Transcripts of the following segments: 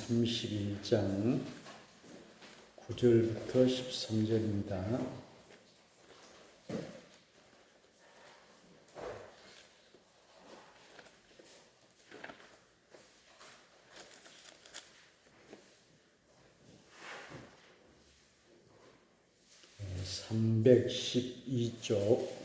31장 9절부터 13절입니다. 네, 312쪽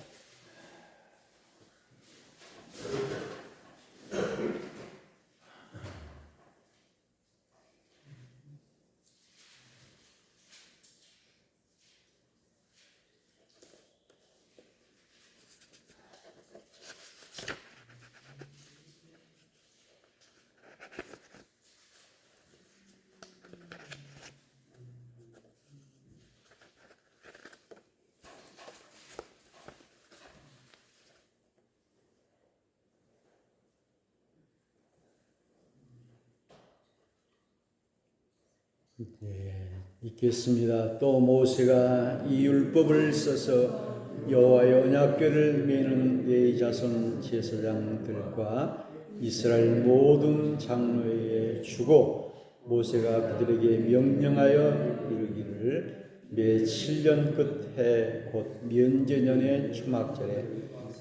읽겠습니다. 또 모세가 이 율법을 써서 여호와의 언약궤를 메는 네 자손 제사장들과 이스라엘 모든 장로에게 주고 모세가 그들에게 명령하여 이르기를 매 7년 끝해 곧 면제년의 초막절에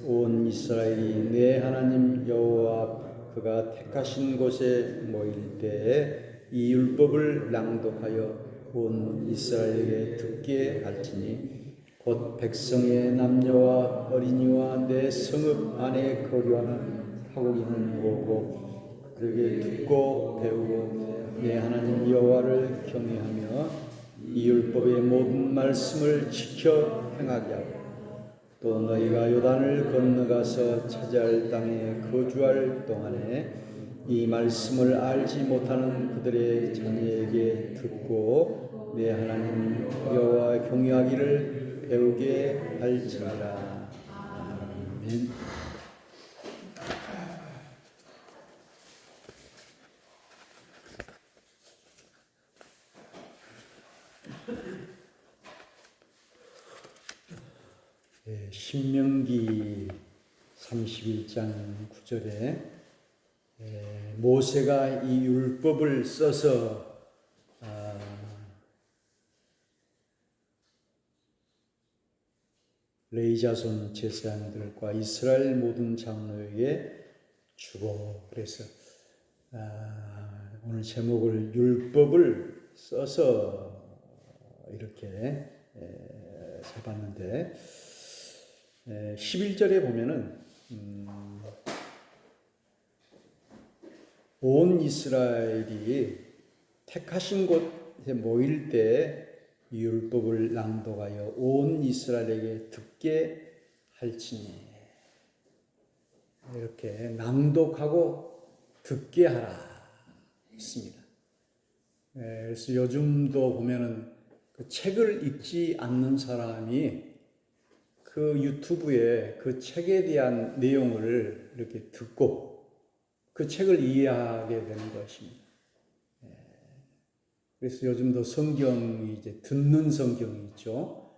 온 이스라엘이 내 하나님 여호와 그가 택하신 곳에 모일 때에 이 율법을 낭독하여 온 이스라엘에게 듣게 할지니 곧 백성의 남녀와 어린이와 내 성읍 안에 거류하는 타국인은 모으고 그들에게 듣고 배우고 내 하나님 여호와를 경외하며 이 율법의 모든 말씀을 지켜 행하게 하고 또 너희가 요단을 건너가서 차지할 땅에 거주할 동안에 이 말씀을 알지 못하는 그들의 자녀에게 듣고 내 하나님 여호와 경외하기를 배우게 할지니라. 아멘. 신명기 31장 9절에 모세가 이 율법을 써서 레위 자손 제사장들과 이스라엘 모든 장로에게 주고 그래서 오늘 제목을 율법을 써서 이렇게 잡았는데 11절에 보면은 온 이스라엘이 택하신 곳에 모일 때 이 율법을 낭독하여 온 이스라엘에게 듣게 할지니 이렇게 낭독하고 듣게 하라 했습니다. 그래서 요즘도 보면은 그 책을 읽지 않는 사람이 그 유튜브에 그 책에 대한 내용을 이렇게 듣고 그 책을 이해하게 되는 것입니다. 그래서 요즘도 성경이 이제 듣는 성경이 있죠.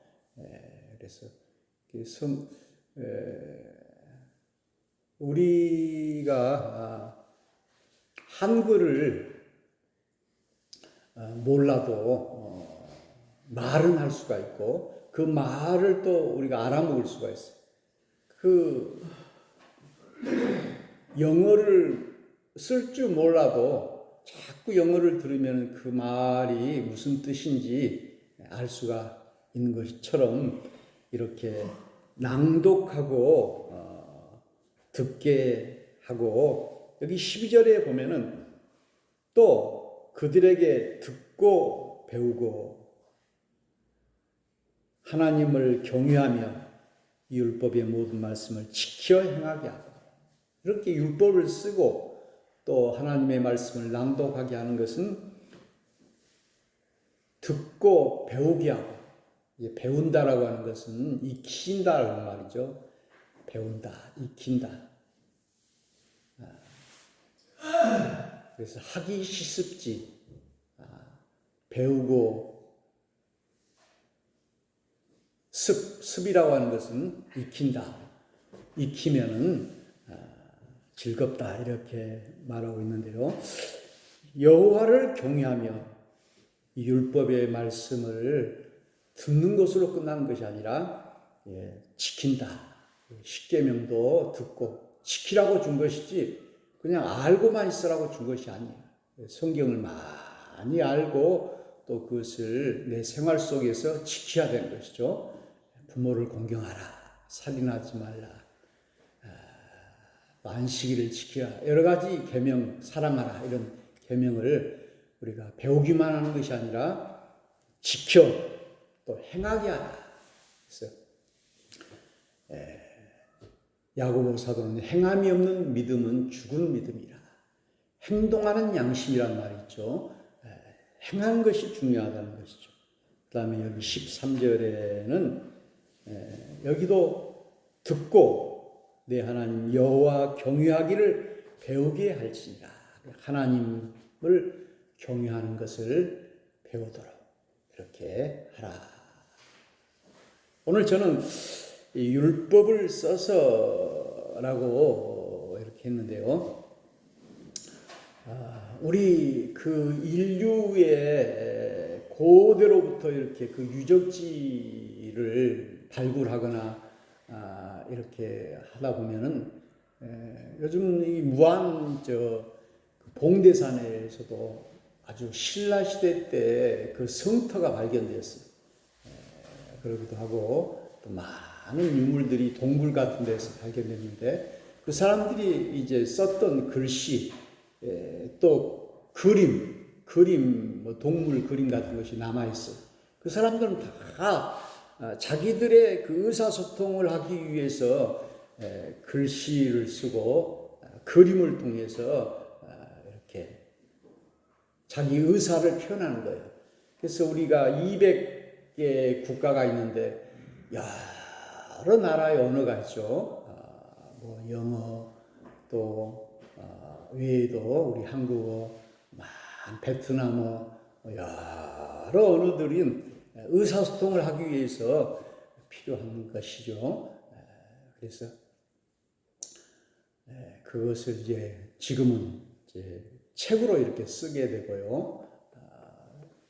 그래서 우리가 한글을 몰라도 말은 할 수가 있고 그 말을 또 우리가 알아먹을 수가 있어요. 그 영어를 쓸 줄 몰라도 자꾸 영어를 들으면 그 말이 무슨 뜻인지 알 수가 있는 것처럼 이렇게 낭독하고 듣게 하고 여기 12절에 보면은 또 그들에게 듣고 배우고 하나님을 경외하며 이 율법의 모든 말씀을 지켜 행하게 하고 이렇게 율법을 쓰고 또 하나님의 말씀을 낭독하게 하는 것은 듣고 배우게 하고 배운다라고 하는 것은 익힌다라는 말이죠. 배운다, 익힌다. 그래서 하기 시습지 배우고 습이라고 하는 것은 익힌다. 익히면은 즐겁다 이렇게 말하고 있는데요. 여호와를 경외하며 이 율법의 말씀을 듣는 것으로 끝나는 것이 아니라 지킨다. 십계명도 듣고 지키라고 준 것이지 그냥 알고만 있으라고 준 것이 아니에요. 성경을 많이 알고 또 그것을 내 생활 속에서 지켜야 되는 것이죠. 부모를 공경하라, 살인하지 말라, 안식일을 지키라, 여러 가지 계명, 사랑하라, 이런 계명을 우리가 배우기만 하는 것이 아니라 지켜 또 행하게 하라. 그래서 야고보 사도는 행함이 없는 믿음은 죽은 믿음이라. 행동하는 양심이란 말이 있죠. 행하는 것이 중요하다는 것이죠. 그 다음에 여기 13절에는 여기도 듣고 내 하나님 여호와 경외하기를 배우게 할지니라. 하나님을 경외하는 것을 배우도록 이렇게 하라. 오늘 저는 이 율법을 써서라고 이렇게 했는데요. 우리 그 인류의 고대로부터 이렇게 그 유적지를 발굴하거나 이렇게 하다 보면은 요즘 이 무안 봉대산에서도 아주 신라 시대 때 그 성터가 발견되었어요. 그러기도 하고 또 많은 유물들이 동굴 같은 데서 발견됐는데 그 사람들이 이제 썼던 글씨 또 그림, 뭐 동물 그림 같은 것이 남아있어요. 그 사람들은 다 자기들의 그 의사소통을 하기 위해서 글씨를 쓰고 그림을 통해서 이렇게 자기 의사를 표현하는 거예요. 그래서 우리가 200개 국가가 있는데 여러 나라의 언어가 있죠. 뭐 영어 또 외에도 우리 한국어, 베트남어, 여러 언어들은 의사소통을 하기 위해서 필요한 것이죠. 그래서 그것을 이제 지금은 이제 책으로 이렇게 쓰게 되고요.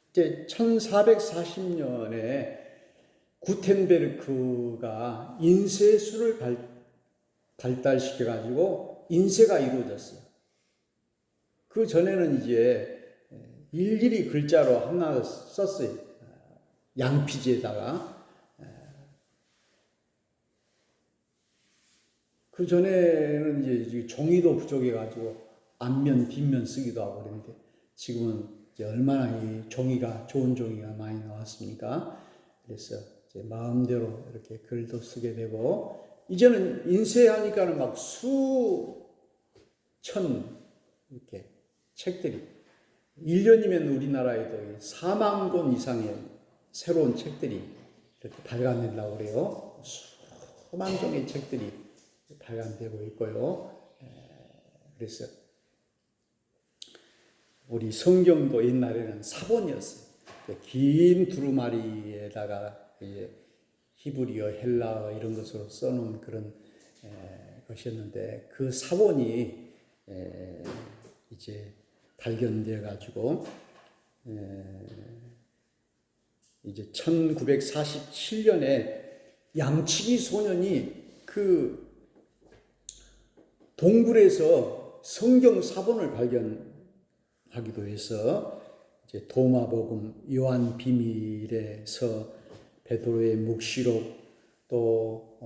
이제 1440년에 구텐베르크가 인쇄술을 발달시켜 가지고 인쇄가 이루어졌어요. 그 전에는 이제 일일이 글자로 하나 썼어요. 양피지에다가. 그 전에는 이제 종이도 부족해가지고 앞면, 뒷면 쓰기도 하고 그랬는데 지금은 이제 얼마나 이 종이가, 좋은 종이가 많이 나왔습니까? 그래서 이제 마음대로 이렇게 글도 쓰게 되고 이제는 인쇄하니까는 막 수천 이렇게 책들이 1년이면 우리나라에도 4만 권 이상의 새로운 책들이 이렇게 발간된다고 그래요. 수만 종의 책들이 발간되고 있고요. 그래서 우리 성경도 옛날에는 사본이었어요. 긴 두루마리에다가 히브리어, 헬라어 이런 것으로 써놓은 그런 것이었는데 그 사본이 이제 발견되어 가지고 이제 1947년에 양치기 소년이 그 동굴에서 성경 사본을 발견하기도 해서 이제 도마복음, 요한 비밀에서 베드로의 묵시록 또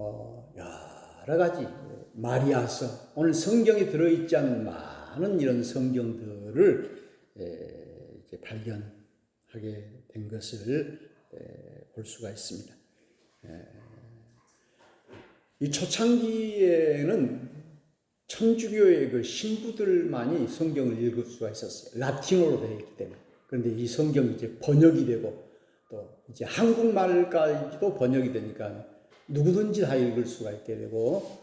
여러 가지 마리아서 오늘 성경에 들어있지 않은 많은 이런 성경들을 이제 발견하게 된 것을 볼 수가 있습니다. 이 초창기에는 천주교의 그 신부들만이 성경을 읽을 수가 있었어요. 라틴어로 되어 있기 때문에. 그런데 이 성경이 이제 번역이 되고 또 이제 한국말까지도 번역이 되니까 누구든지 다 읽을 수가 있게 되고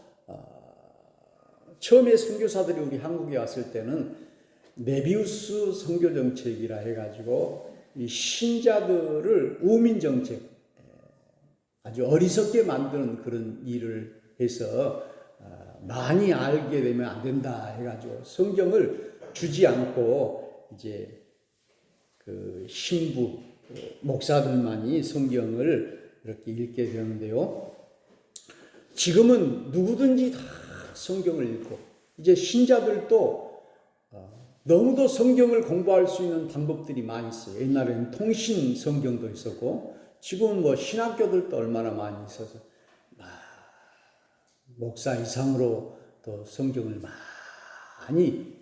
처음에 선교사들이 우리 한국에 왔을 때는 메비우스 선교 정책이라 해가지고 이 신자들을 우민 정책 아주 어리석게 만드는 그런 일을 해서 많이 알게 되면 안 된다 해가지고 성경을 주지 않고 이제 그 신부, 목사들만이 성경을 이렇게 읽게 되는데요. 지금은 누구든지 다 성경을 읽고, 이제 신자들도 너무도 성경을 공부할 수 있는 방법들이 많이 있어요. 옛날에는 통신 성경도 있었고, 지금은 뭐 신학교들도 얼마나 많이 있어서 목사 이상으로 또 성경을 많이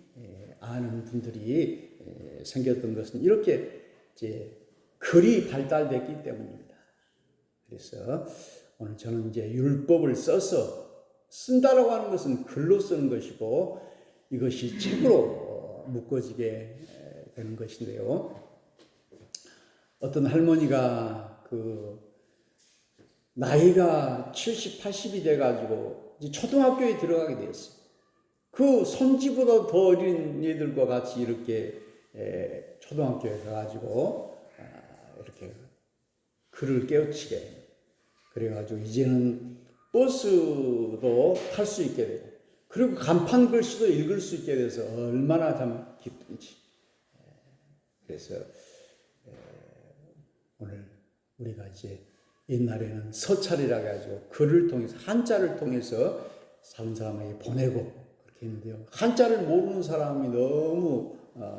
아는 분들이 생겼던 것은 이렇게 이제 글이 발달됐기 때문입니다. 그래서 오늘 저는 이제 율법을 써서 쓴다라고 하는 것은 글로 쓰는 것이고, 이것이 책으로 묶어지게 되는 것인데요. 어떤 할머니가 나이가 70, 80이 돼가지고 이제 초등학교에 들어가게 되었어요. 그 손지보다 더 어린 애들과 같이 이렇게 초등학교에 가가지고 이렇게 글을 깨우치게. 그래가지고 이제는 버스도 탈 수 있게 되고, 그리고 간판 글씨도 읽을 수 있게 돼서 얼마나 참 기쁜지. 그래서 오늘 우리가 이제 옛날에는 서찰이라고 해가지고 글을 통해서, 한자를 통해서 사는 사람에게 보내고 그렇게 했는데요. 한자를 모르는 사람이 너무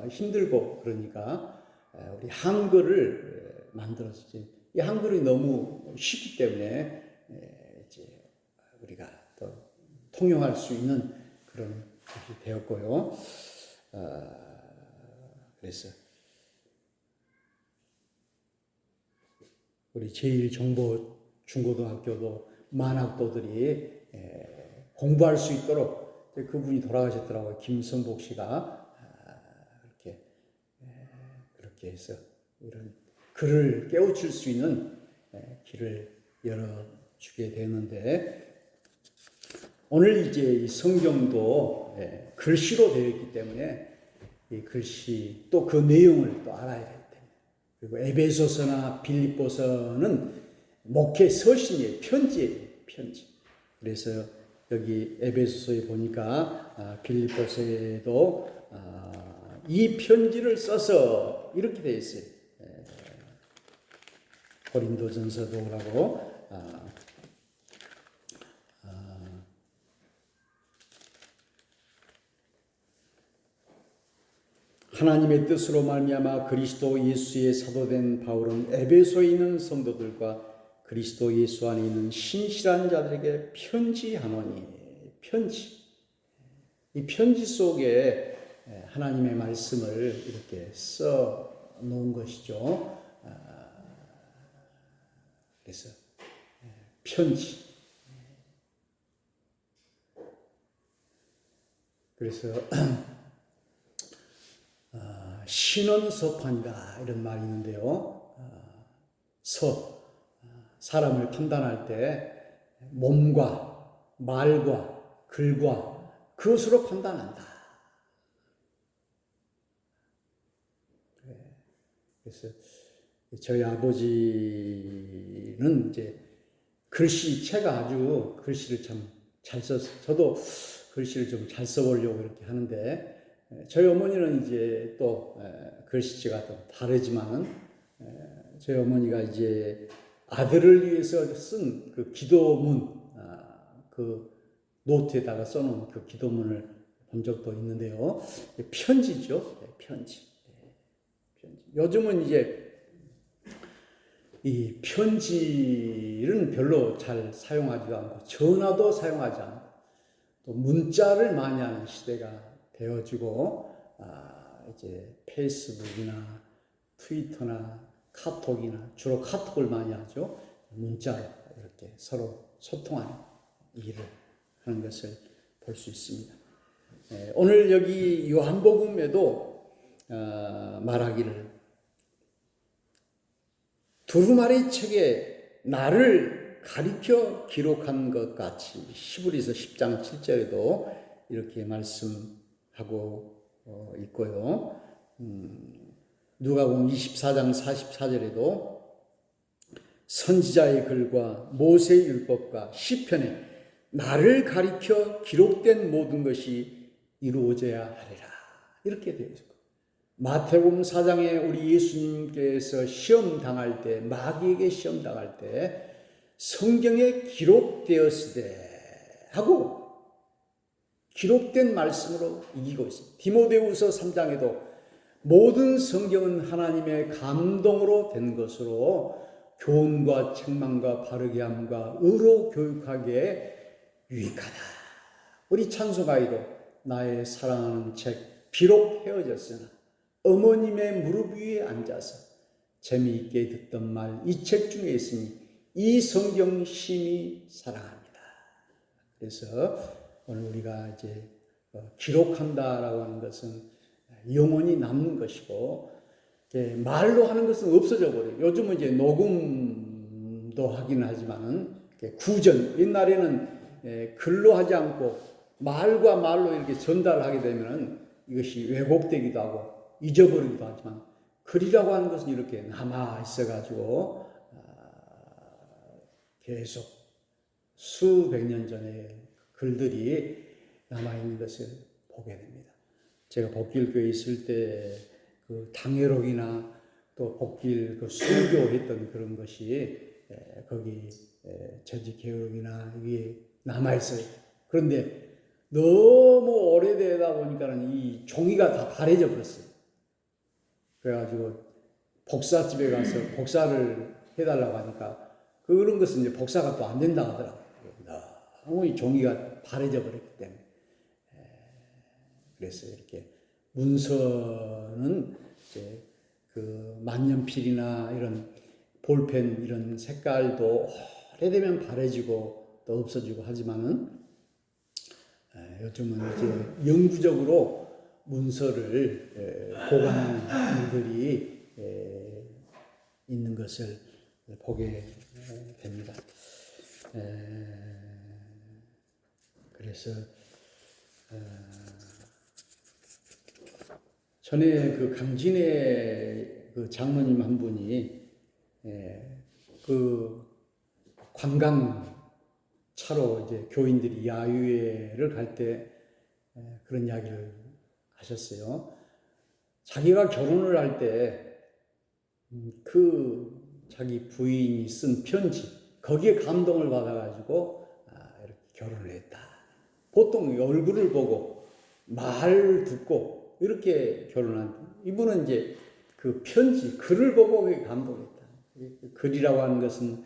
힘들고 그러니까 우리 한글을 만들어서, 이 한글이 너무 쉽기 때문에 이제 우리가 또 통용할 수 있는 그런 것이 되었고요. 그래서 우리 제1정보 중고등학교도 만학도들이 공부할 수 있도록, 그분이 돌아가셨더라고요. 김선복 씨가 그렇게 해서 이런 글을 깨우칠 수 있는 길을 열어주게 되는데, 오늘 이제 이 성경도 글씨로 되어 있기 때문에 이 글씨 또 그 내용을 또 알아야 되기 때문에, 그리고 에베소서나 빌립보서는 목회 서신이에요. 편지예요. 편지. 그래서 여기 에베소서에 보니까 빌립보서에도 이 편지를 써서 이렇게 되어 있어요. 고린도전서도 그러고 하나님의 뜻으로 말미암아 그리스도 예수의 사도된 바울은 에베소에 있는 성도들과 그리스도 예수 안에 있는 신실한 자들에게 편지하노니. 편지. 이 편지 속에 하나님의 말씀을 이렇게 써 놓은 것이죠. 그래서 편지. 그래서 신원서판이다 이런 말이 있는데요. 사람을 판단할 때 몸과 말과 글과 그것으로 판단한다. 그래서 저희 아버지는 이제 글씨체가 아주 글씨를 참 잘 써서, 저도 글씨를 좀 잘 써보려고 이렇게 하는데, 저희 어머니는 이제 또 글씨체가 또 다르지만, 저희 어머니가 이제 아들을 위해서 쓴 그 기도문, 그 노트에다가 써놓은 그 기도문을 본 적도 있는데요. 편지죠. 편지. 요즘은 이제 이 편지는 별로 잘 사용하지도 않고, 전화도 사용하지 않고, 또 문자를 많이 하는 시대가 되어지고, 이제 페이스북이나 트위터나 카톡이나, 주로 카톡을 많이 하죠. 문자로 이렇게 서로 소통하는 일을 하는 것을 볼 수 있습니다. 오늘 여기 요한복음에도 말하기를, 두루마리 책에 나를 가리켜 기록한 것 같이, 히브리서 10장 7절에도 이렇게 말씀하고 있고요. 누가복음 24장 44절에도 선지자의 글과 모세의 율법과 시편에 나를 가리켜 기록된 모든 것이 이루어져야 하리라 이렇게 되어 있고, 마태복음 4장에 우리 예수님께서 시험 당할 때, 마귀에게 시험 당할 때 성경에 기록되었으되 하고 기록된 말씀으로 이기고 있습니다. 디모데후서 3장에도 모든 성경은 하나님의 감동으로 된 것으로 교훈과 책망과 바르게 함과 의로 교육하기에 유익하다. 우리 찬송가에도 나의 사랑하는 책 비록 헤어졌으나 어머님의 무릎 위에 앉아서 재미있게 듣던 말 이 책 중에 있으니 이 성경 심히 사랑합니다. 그래서 오늘 우리가 이제 기록한다라고 하는 것은 영원히 남는 것이고 말로 하는 것은 없어져 버려요. 요즘은 이제 녹음도 하긴 하지만은 구전 옛날에는 글로 하지 않고 말과 말로 이렇게 전달하게 되면은 이것이 왜곡되기도 하고 잊어버리기도 하지만 글이라고 하는 것은 이렇게 남아 있어가지고 계속 수백 년 전의 글들이 남아있는 것을 보게 됩니다. 제가 복길교회 있을 때 그 당회록이나 또 복길 그 수교했던 그런 것이 거기 재직계획이나 이게 남아있어요. 그런데 너무 오래되다 보니까는 이 종이가 다 바래져 버렸어요. 그래가지고 복사집에 가서 복사를 해달라고 하니까 그런 것은 이제 복사가 또 안 된다고 하더라고요. 너무 이 종이가 바래져 버렸기 때문에. 그래서 이렇게 문서는 이제 그 만년필이나 이런 볼펜 이런 색깔도 오래되면 바래지고 또 없어지고 하지만은 요즘은 이제 영구적으로 문서를 보관하는 일들이 있는 것을 보게 됩니다. 그래서 전에 그 강진의 그 장로님 한 분이 그 관광 차로 이제 교인들이 야유회를 갈 때 그런 이야기를 하셨어요. 자기가 결혼을 할 때 그 자기 부인이 쓴 편지 거기에 감동을 받아가지고 이렇게 결혼을 했다. 보통 얼굴을 보고 말 듣고 이렇게 결혼한 이분은 이제 그 편지 글을 보고 감동했다. 글이라고 하는 것은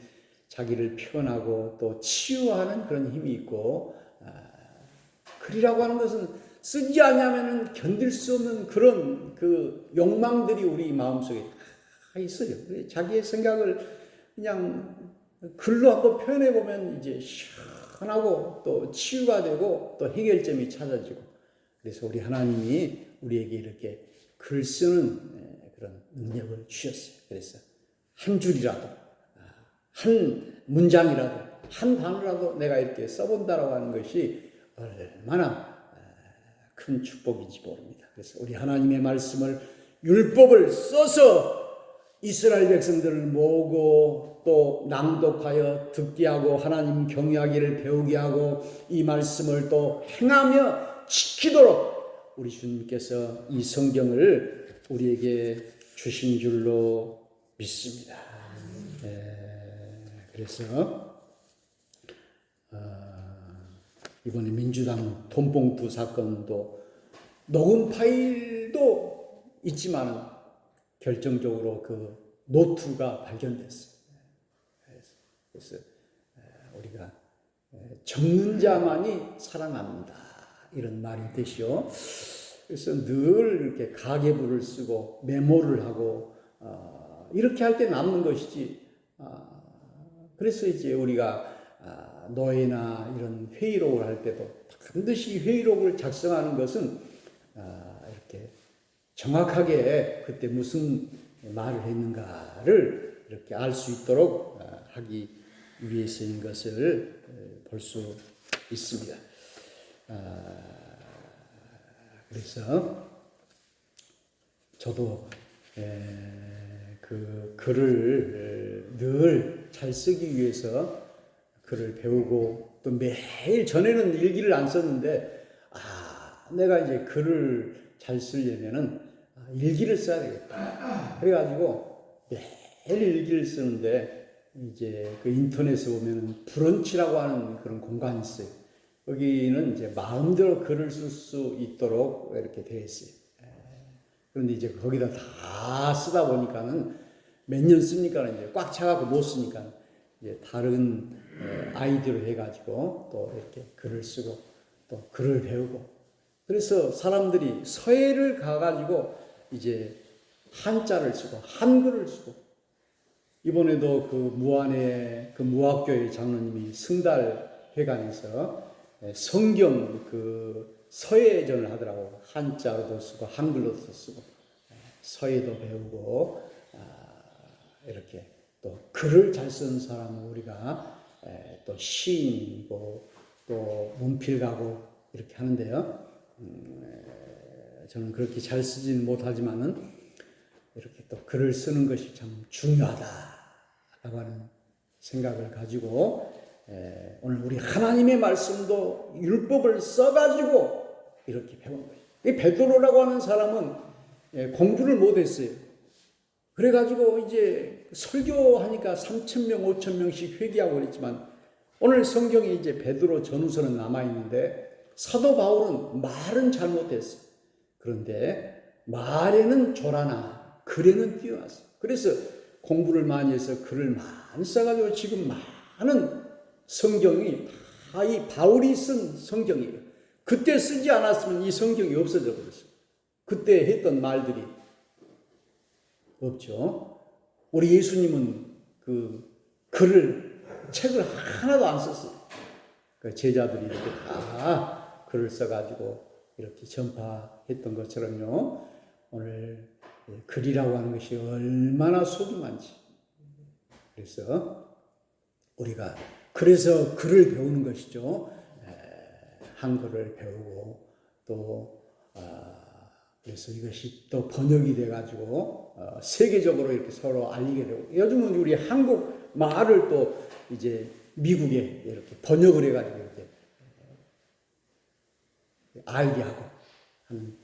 자기를 표현하고 또 치유하는 그런 힘이 있고 글이라고 하는 것은 쓰지 않으면 견딜 수 없는 그런 그 욕망들이 우리 마음속에 다 있어요. 자기의 생각을 그냥 글로 한번 표현해 보면 이제 시원하고 또 치유가 되고 또 해결점이 찾아지고 그래서 우리 하나님이 우리에게 이렇게 글 쓰는 그런 능력을 주셨어요. 그래서 한 줄이라도 한 문장이라도 한 단어라도 내가 이렇게 써본다라고 하는 것이 얼마나 큰 축복인지 모릅니다. 그래서 우리 하나님의 말씀을 율법을 써서 이스라엘 백성들을 모으고 또 낭독하여 듣게 하고 하나님 경외하기를 배우게 하고 이 말씀을 또 행하며 지키도록 우리 주님께서 이 성경을 우리에게 주신 줄로 믿습니다. 그래서 이번에 민주당 돈봉투 사건도 녹음 파일도 있지만 결정적으로 그 노트가 발견됐어요. 그래서 우리가 적는 자만이 살아납니다. 이런 말이 있듯이요. 그래서 늘 이렇게 가계부를 쓰고 메모를 하고 이렇게 할 때 남는 것이지. 그래서 이제 우리가 노예나 이런 회의록을 할 때도 반드시 회의록을 작성하는 것은 이렇게 정확하게 그때 무슨 말을 했는가를 이렇게 알 수 있도록 하기 위해서인 것을 볼 수 있습니다. 그래서 저도 그 글을 늘 잘 쓰기 위해서 글을 배우고 또 매일 전에는 일기를 안 썼는데 내가 이제 글을 잘 쓰려면은 일기를 써야 되겠다. 그래가지고 매일 일기를 쓰는데 이제 그 인터넷에 보면은 브런치라고 하는 그런 공간이 있어요. 여기는 이제 마음대로 글을 쓸 수 있도록 이렇게 되어 있어요. 그런데 이제 거기다 다 쓰다 보니까는 몇 년 쓰니까 이제 꽉 차가고 못 쓰니까 이제 다른 아이디어로 해가지고 또 이렇게 글을 쓰고 또 글을 배우고, 그래서 사람들이 서예를 가가지고 이제 한자를 쓰고 한글을 쓰고, 이번에도 그 무안의 그 무학교의 장로님이 승달 회관에서 성경 그 서예전을 하더라고. 한자로도 쓰고 한글로도 쓰고 서예도 배우고, 이렇게 또 글을 잘 쓰는 사람은 우리가 또 시인이고 또 문필가고 이렇게 하는데요. 저는 그렇게 잘 쓰지는 못하지만은 이렇게 또 글을 쓰는 것이 참 중요하다라고 하는 생각을 가지고 오늘 우리 하나님의 말씀도 율법을 써가지고 이렇게 배운 거예요. 이 베드로라고 하는 사람은 공부를 못했어요. 그래가지고 이제 설교하니까 3,000명, 5,000명씩 회개하고 그랬지만 오늘 성경에 이제 베드로 전후서는 남아있는데 사도 바울은 말은 잘못했어요. 그런데 말에는 조라나 글에는 뛰어났어요. 그래서 공부를 많이 해서 글을 많이 써가지고 지금 많은 성경이 다 이 바울이 쓴 성경이에요. 그때 쓰지 않았으면 이 성경이 없어져 버렸어요. 그때 했던 말들이 없죠. 우리 예수님은 그 책을 하나도 안 썼어요. 그 제자들이 이렇게 다 글을 써가지고 이렇게 전파했던 것처럼요. 오늘 글이라고 하는 것이 얼마나 소중한지. 그래서 글을 배우는 것이죠. 한글을 배우고 또 그래서 이것이 또 번역이 돼가지고 세계적으로 이렇게 서로 알리게 되고, 요즘은 우리 한국 말을 또 이제 미국에 이렇게 번역을 해가지고 이렇게 알게 하고 하는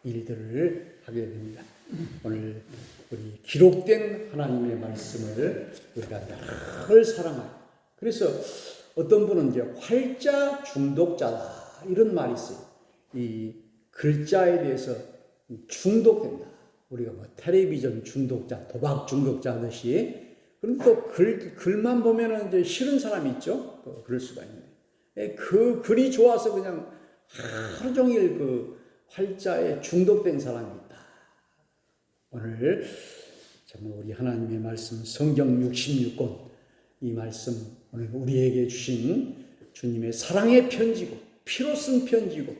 일들을 하게 됩니다. 오늘 우리 기록된 하나님의 말씀을 우리가 늘 사랑하고, 그래서 어떤 분은 이제 활자 중독자다 이런 말이 있어요. 이 글자에 대해서 중독된다. 우리가 뭐 텔레비전 중독자, 도박 중독자 하듯이. 그런데 또 글만 보면은 이제 싫은 사람이 있죠. 또 그럴 수가 있는데, 그 글이 좋아서 그냥 하루 종일 그 활자에 중독된 사람이 있다. 오늘 정말 우리 하나님의 말씀 성경 66권 이 말씀 오늘 우리에게 주신 주님의 사랑의 편지고 피로 쓴 편지고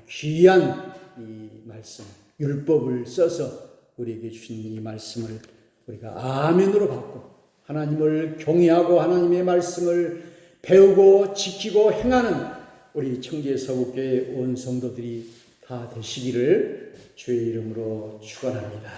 귀한 이 말씀 율법을 써서 우리에게 주신 이 말씀을 우리가 아멘으로 받고 하나님을 경외하고 하나님의 말씀을 배우고 지키고 행하는 우리 청계서구교회 온 성도들이 다 되시기를 주의 이름으로 축원합니다.